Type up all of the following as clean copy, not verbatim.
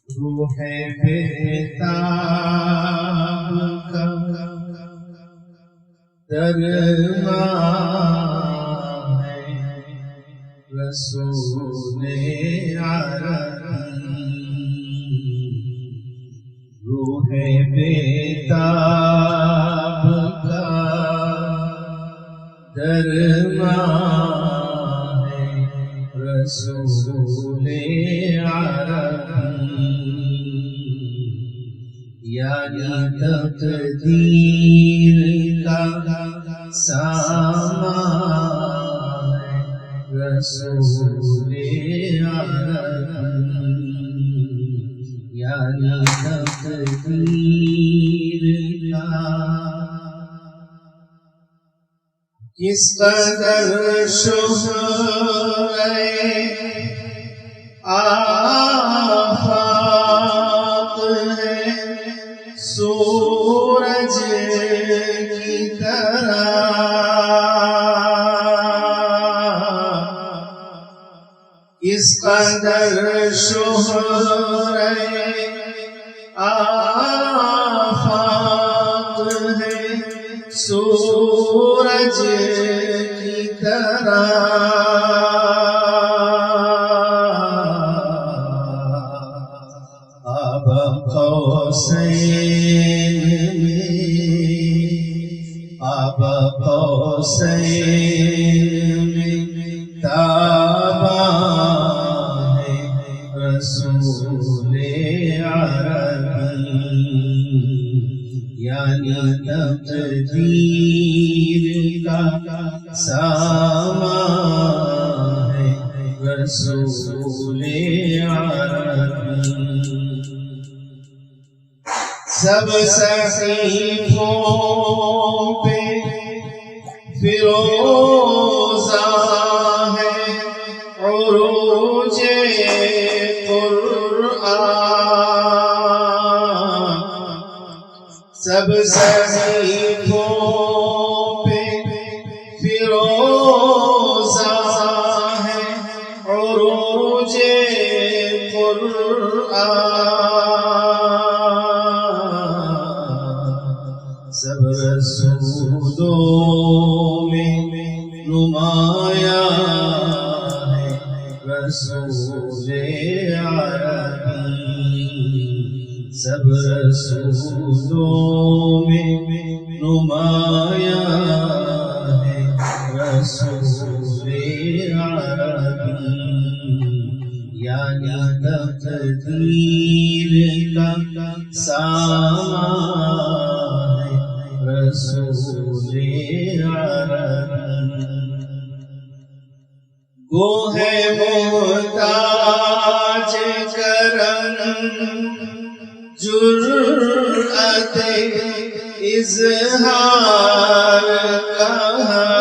روح بیتاب کا درمان ہے رسول عربی، روح بیتاب کا درمان ہے رسول عربی، یعنی تقدیر کا سامان ہے رسول عربی، یعنی تقدیر کا کس قدر شہرت آفاق ہے سورج کی طرح، کس قدر شہرت آفاق ہے سورج کی طرح، قاب قوسین میں، قاب قوسین میں تابان ہے رسول عربی، یعنی تقدیر کا سامان ہے رسول عربی، سب صحیفوں پہ فروزہ ہے عروج قرآن، سب صحیفوں پہ فروزہ ہے عروج قرآن، سب رسولوں میں نمایاں ہے رسول عربی، سب رسولوں میں نمایاں ہے رسول عربی، یعنی تقدیر کا سامان ہے رسول عربی، وہ ہے محتاج کرم جرأت اظہار کہاں،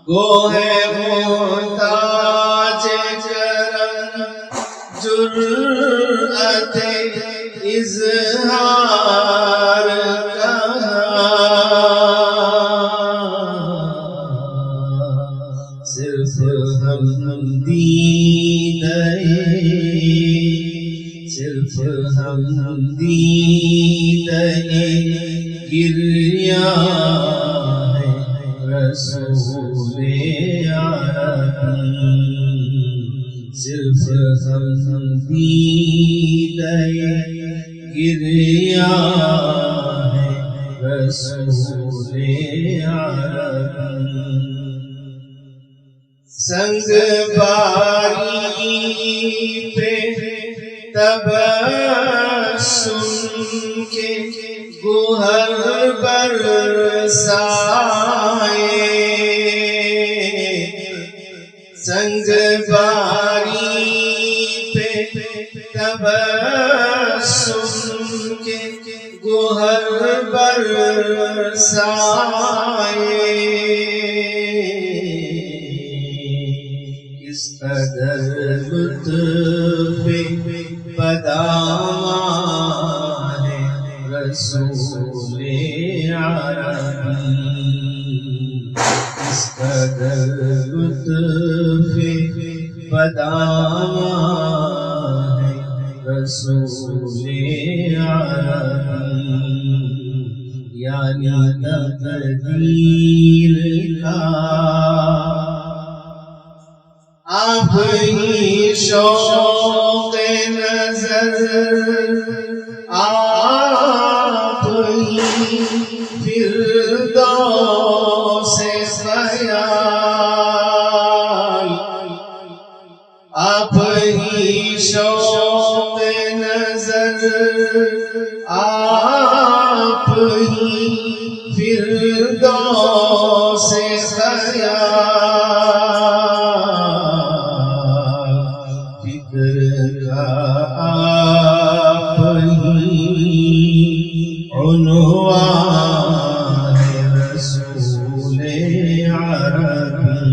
وہ ہے محتاج کرم جرأت اظہار کہاں، صرف ہم دیدہ گریاں ہے رسول عربی، صرف ہم دیدہ گریاں ہے رسول عربی، سنگ باری پہ تبسم کے گوہر برسائے، سنگ باری پہ تبسم کے گوہر برسائے، کس قدر لطف بدامان ہے رسول عربی، کس قدر لطف فدامان رسول عربی، یعنی تقدیر کا آپ ہی شوق نظر، آپ ہی فردوس خیال، آپ ہی شوق نظر، آپ ہی فردوس خیال، فکر کا آپ ہی عنوان رسول عربی،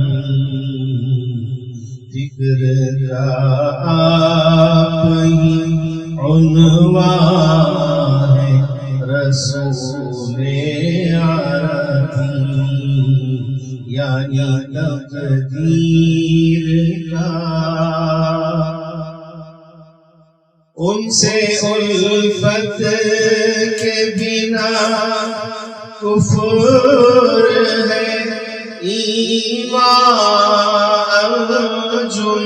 فکر کا آپ ہی عنوان رسول عربی، یعنی تقدیر کا ان سے الفت کے بنا کفر ہے، ایمان ارجن،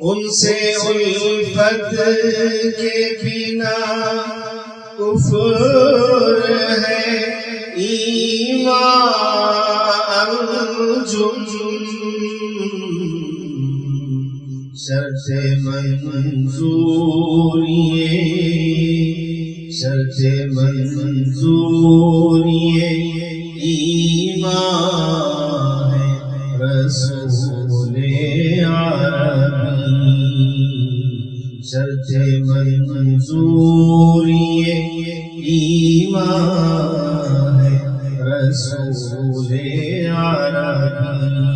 ان سے الفت کے بنا کفر ہے، ایمان ارجن، شرط منظوری ایمان رسول عربی، شرط منظوری ایمان رسول عربی،